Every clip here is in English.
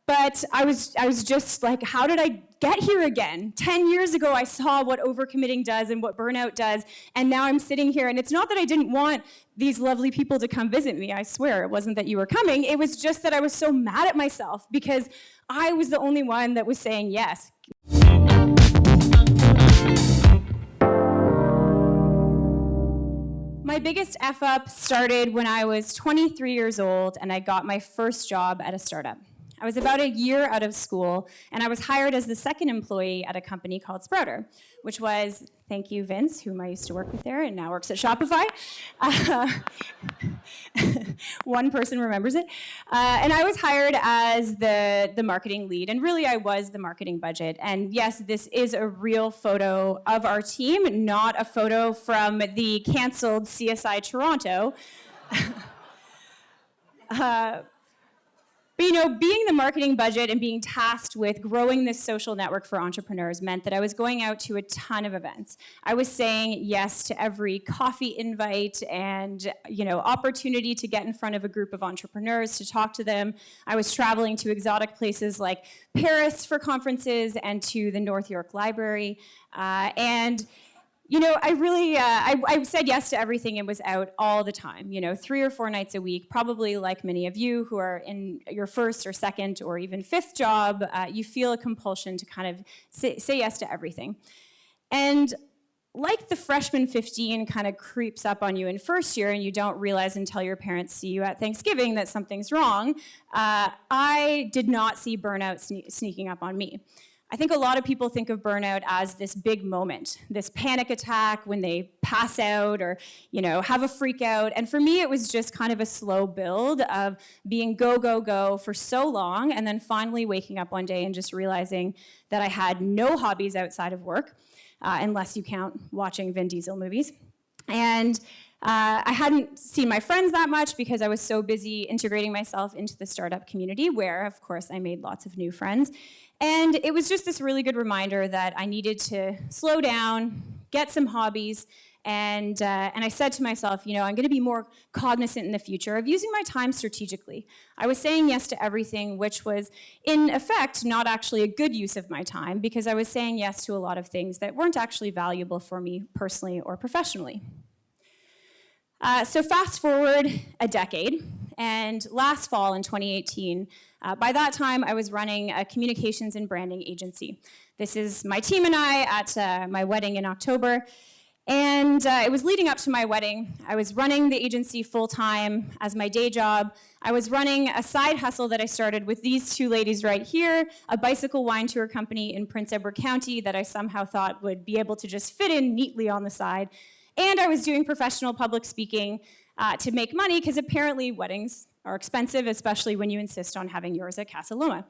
But I was just like, how did I get here again? 10 years ago, I saw what overcommitting does and what burnout does, and now I'm sitting here, and it's not that I didn't want these lovely people to come visit me, I swear. It wasn't that you were coming. It was just that I was so mad at myself because I was the only one that was saying yes. My biggest F-up started when I was 23 years old and I got my first job at a startup. I was about a year out of school, and I was hired as the second employee at a company called Sprouter, which was, thank you, Vince, whom I used to work with there and now works at Shopify. One person remembers it. And I was hired as the marketing lead, and really I was the marketing budget. And yes, this is a real photo of our team, not a photo from the canceled CSI Toronto. But being the marketing budget and being tasked with growing this social network for entrepreneurs meant that I was going out to a ton of events. I was saying yes to every coffee invite and opportunity to get in front of a group of entrepreneurs to talk to them. I was traveling to exotic places like Paris for conferences and to the North York Library. I said yes to everything and was out all the time, 3 or 4 nights a week, probably like many of you who are in your first or second or even fifth job, you feel a compulsion to kind of say yes to everything. And like the freshman 15 kind of creeps up on you in first year and you don't realize until your parents see you at Thanksgiving that something's wrong, I did not see burnout sneaking up on me. I think a lot of people think of burnout as this big moment, this panic attack when they pass out or, have a freak out. And for me, it was just kind of a slow build of being go, go, go for so long and then finally waking up one day and just realizing that I had no hobbies outside of work, unless you count watching Vin Diesel movies. And I hadn't seen my friends that much because I was so busy integrating myself into the startup community where, of course, I made lots of new friends. And it was just this really good reminder that I needed to slow down, get some hobbies, and I said to myself, I'm going to be more cognizant in the future of using my time strategically. I was saying yes to everything, which was, in effect, not actually a good use of my time because I was saying yes to a lot of things that weren't actually valuable for me personally or professionally. So fast forward a decade, and last fall in 2018, by that time I was running a communications and branding agency. This is my team and I at my wedding in October, and it was leading up to my wedding. I was running the agency full-time as my day job. I was running a side hustle that I started with these two ladies right here, a bicycle wine tour company in Prince Edward County that I somehow thought would be able to just fit in neatly on the side. And I was doing professional public speaking to make money because apparently weddings are expensive, especially when you insist on having yours at Casa Loma.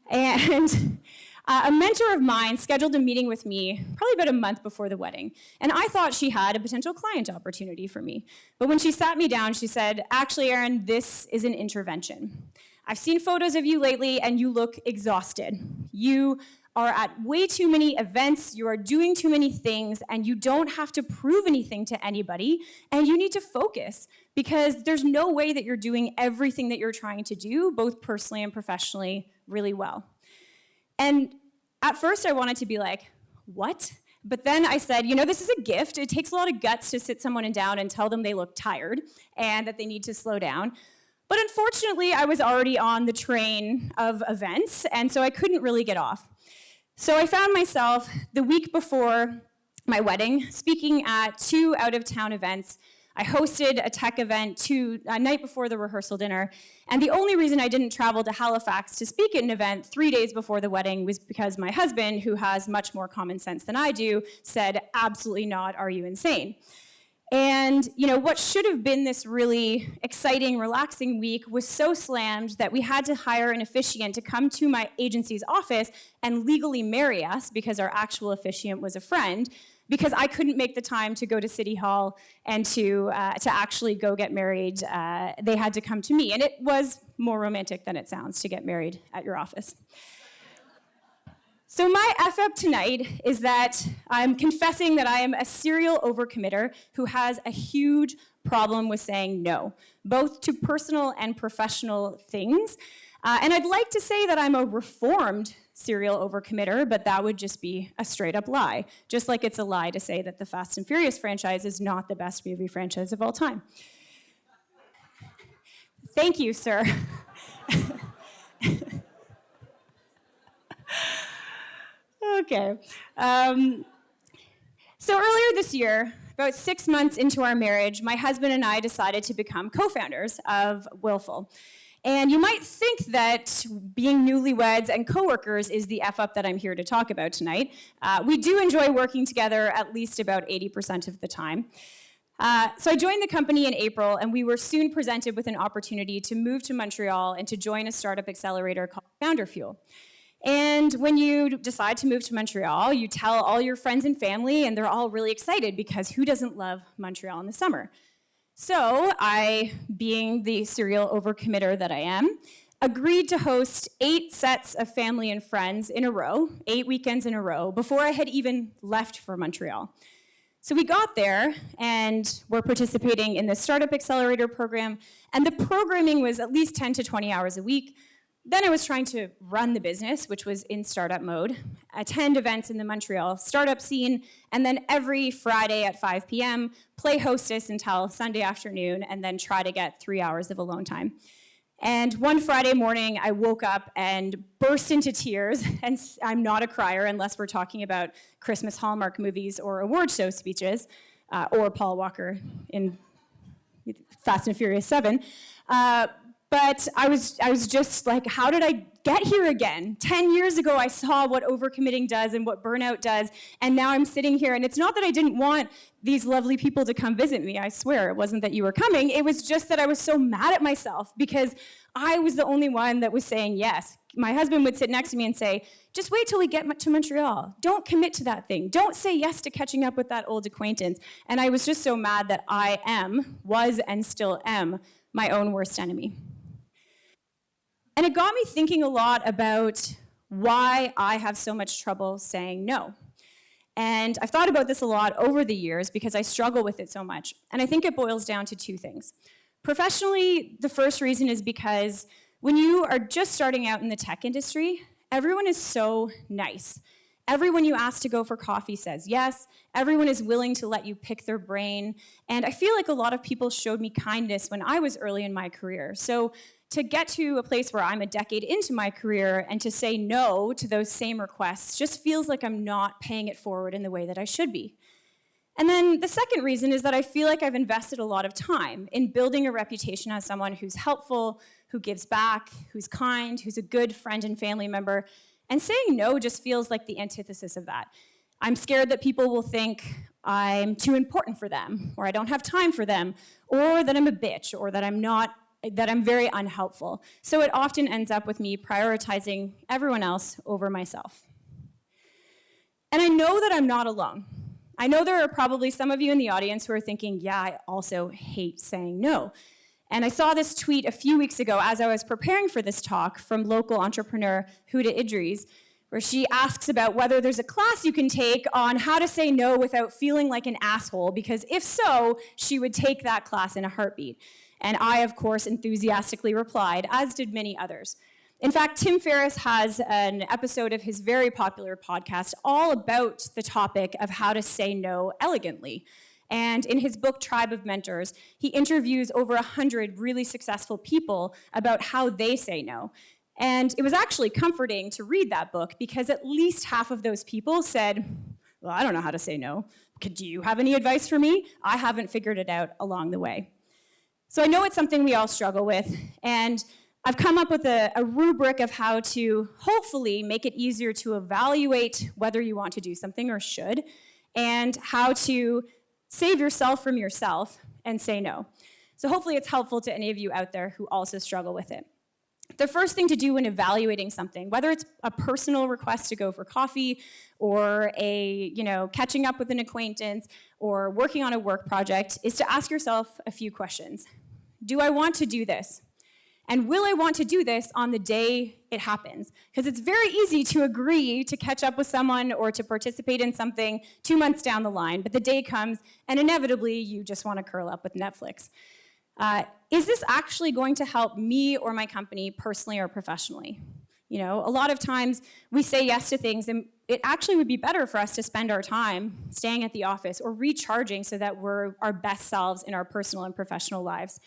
And a mentor of mine scheduled a meeting with me probably about a month before the wedding. And I thought she had a potential client opportunity for me. But when she sat me down, she said, actually, Erin, this is an intervention. I've seen photos of you lately and you look exhausted. You are at way too many events, you are doing too many things, and you don't have to prove anything to anybody, and you need to focus because there's no way that you're doing everything that you're trying to do, both personally and professionally, really well. And at first I wanted to be like, what? But then I said, this is a gift. It takes a lot of guts to sit someone down and tell them they look tired and that they need to slow down. But unfortunately, I was already on the train of events, and so I couldn't really get off. So I found myself the week before my wedding speaking at 2 out-of-town events. I hosted a tech event a night before the rehearsal dinner, and the only reason I didn't travel to Halifax to speak at an event 3 days before the wedding was because my husband, who has much more common sense than I do, said, absolutely not, are you insane? And what should have been this really exciting, relaxing week was so slammed that we had to hire an officiant to come to my agency's office and legally marry us because our actual officiant was a friend, because I couldn't make the time to go to City Hall and to actually go get married. They had to come to me, and it was more romantic than it sounds to get married at your office. So my F-up tonight is that I'm confessing that I am a serial overcommitter who has a huge problem with saying no, both to personal and professional things. And I'd like to say that I'm a reformed serial overcommitter, but that would just be a straight up lie. Just like it's a lie to say that the Fast and Furious franchise is not the best movie franchise of all time. Thank you, sir. Okay. So earlier this year, about 6 months into our marriage, my husband and I decided to become co-founders of Willful. And you might think that being newlyweds and coworkers is the F-up that I'm here to talk about tonight. We do enjoy working together at least about 80% of the time. So I joined the company in April, and we were soon presented with an opportunity to move to Montreal and to join a startup accelerator called Founder Fuel. And when you decide to move to Montreal, you tell all your friends and family, and they're all really excited because who doesn't love Montreal in the summer? So I, being the serial overcommitter that I am, agreed to host 8 sets of family and friends in a row, 8 weekends in a row, before I had even left for Montreal. So we got there, and we're participating in the Startup Accelerator program, and the programming was at least 10 to 20 hours a week. Then I was trying to run the business, which was in startup mode, attend events in the Montreal startup scene, and then every Friday at 5 p.m., play hostess until Sunday afternoon, and then try to get 3 hours of alone time. And one Friday morning, I woke up and burst into tears, and I'm not a crier unless we're talking about Christmas Hallmark movies or award show speeches, or Paul Walker in Fast and Furious 7. But I was just like, how did I get here again? 10 years ago, I saw what overcommitting does and what burnout does, and now I'm sitting here, and it's not that I didn't want these lovely people to come visit me, I swear. It wasn't that you were coming. It was just that I was so mad at myself because I was the only one that was saying yes. My husband would sit next to me and say, just wait till we get to Montreal. Don't commit to that thing. Don't say yes to catching up with that old acquaintance. And I was just so mad that I was and still am my own worst enemy. And it got me thinking a lot about why I have so much trouble saying no. And I've thought about this a lot over the years because I struggle with it so much. And I think it boils down to 2 things. Professionally, the first reason is because when you are just starting out in the tech industry, everyone is so nice. Everyone you ask to go for coffee says yes. Everyone is willing to let you pick their brain. And I feel like a lot of people showed me kindness when I was early in my career. So to get to a place where I'm a decade into my career and to say no to those same requests just feels like I'm not paying it forward in the way that I should be. And then the second reason is that I feel like I've invested a lot of time in building a reputation as someone who's helpful, who gives back, who's kind, who's a good friend and family member. And saying no just feels like the antithesis of that. I'm scared that people will think I'm too important for them, or I don't have time for them, or that I'm a bitch, or that I'm very unhelpful. So it often ends up with me prioritizing everyone else over myself. And I know that I'm not alone. I know there are probably some of you in the audience who are thinking, yeah, I also hate saying no. And I saw this tweet a few weeks ago as I was preparing for this talk from local entrepreneur Huda Idris, where she asks about whether there's a class you can take on how to say no without feeling like an asshole, because if so, she would take that class in a heartbeat. And I, of course, enthusiastically replied, as did many others. In fact, Tim Ferriss has an episode of his very popular podcast all about the topic of how to say no elegantly. And in his book, Tribe of Mentors, he interviews over 100 really successful people about how they say no. And it was actually comforting to read that book because at least half of those people said, well, I don't know how to say no. Do you have any advice for me? I haven't figured it out along the way. So I know it's something we all struggle with, and I've come up with a rubric of how to hopefully make it easier to evaluate whether you want to do something or should, and how to save yourself from yourself and say no. So hopefully it's helpful to any of you out there who also struggle with it. The first thing to do when evaluating something, whether it's a personal request to go for coffee or catching up with an acquaintance or working on a work project, is to ask yourself a few questions. Do I want to do this? And will I want to do this on the day it happens? Because it's very easy to agree to catch up with someone or to participate in something 2 months down the line, but the day comes and inevitably you just want to curl up with Netflix. Is this actually going to help me or my company personally or professionally? You know, a lot of times we say yes to things, and it actually would be better for us to spend our time staying at the office or recharging so that we're our best selves in our personal and professional lives.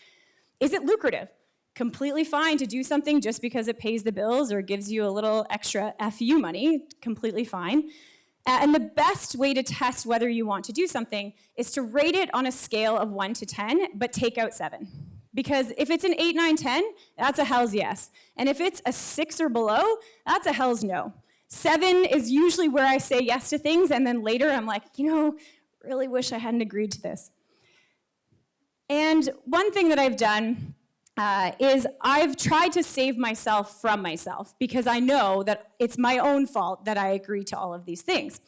Is it lucrative? Completely fine to do something just because it pays the bills or gives you a little extra FU money, completely fine. And the best way to test whether you want to do something is to rate it on a scale of 1 to 10, but take out 7. Because if it's an 8, 9, 10, that's a hell's yes. And if it's a 6 or below, that's a hell's no. 7 is usually where I say yes to things, and then later I'm like, you know, really wish I hadn't agreed to this. And one thing that I've done is I've tried to save myself from myself, because I know that it's my own fault that I agree to all of these things.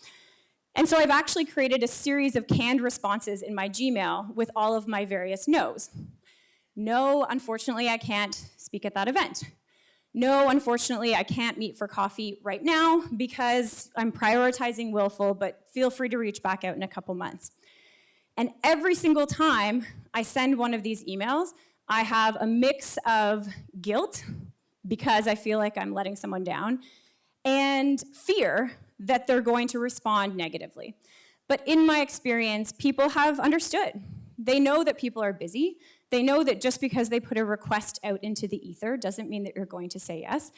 And so I've actually created a series of canned responses in my Gmail with all of my various no's. No, unfortunately, I can't speak at that event. No, unfortunately, I can't meet for coffee right now because I'm prioritizing Willful, but feel free to reach back out in a couple months. And every single time I send one of these emails, I have a mix of guilt because I feel like I'm letting someone down, and fear that they're going to respond negatively. But in my experience, people have understood. They know that people are busy. They know that just because they put a request out into the ether doesn't mean that you're going to say yes.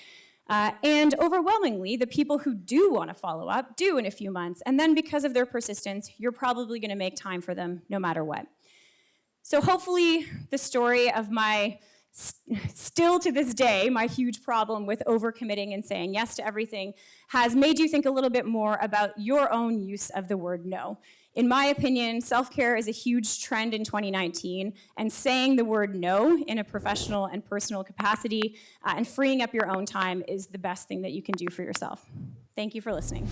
And overwhelmingly, the people who do want to follow up do in a few months. And then because of their persistence, you're probably going to make time for them no matter what. So hopefully the story of my, still to this day, my huge problem with overcommitting and saying yes to everything has made you think a little bit more about your own use of the word no. In my opinion, self-care is a huge trend in 2019, and saying the word no in a professional and personal capacity and freeing up your own time is the best thing that you can do for yourself. Thank you for listening.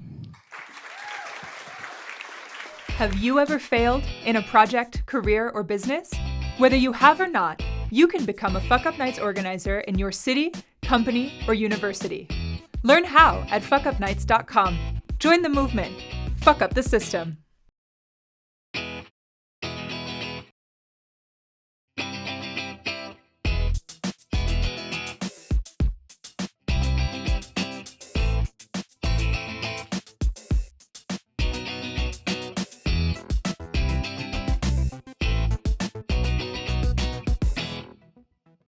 Have you ever failed in a project, career, or business? Whether you have or not, you can become a Fuck-Up Nights organizer in your city, company, or university. Learn how at fuckupnights.com. Join the movement. Fuck up the system.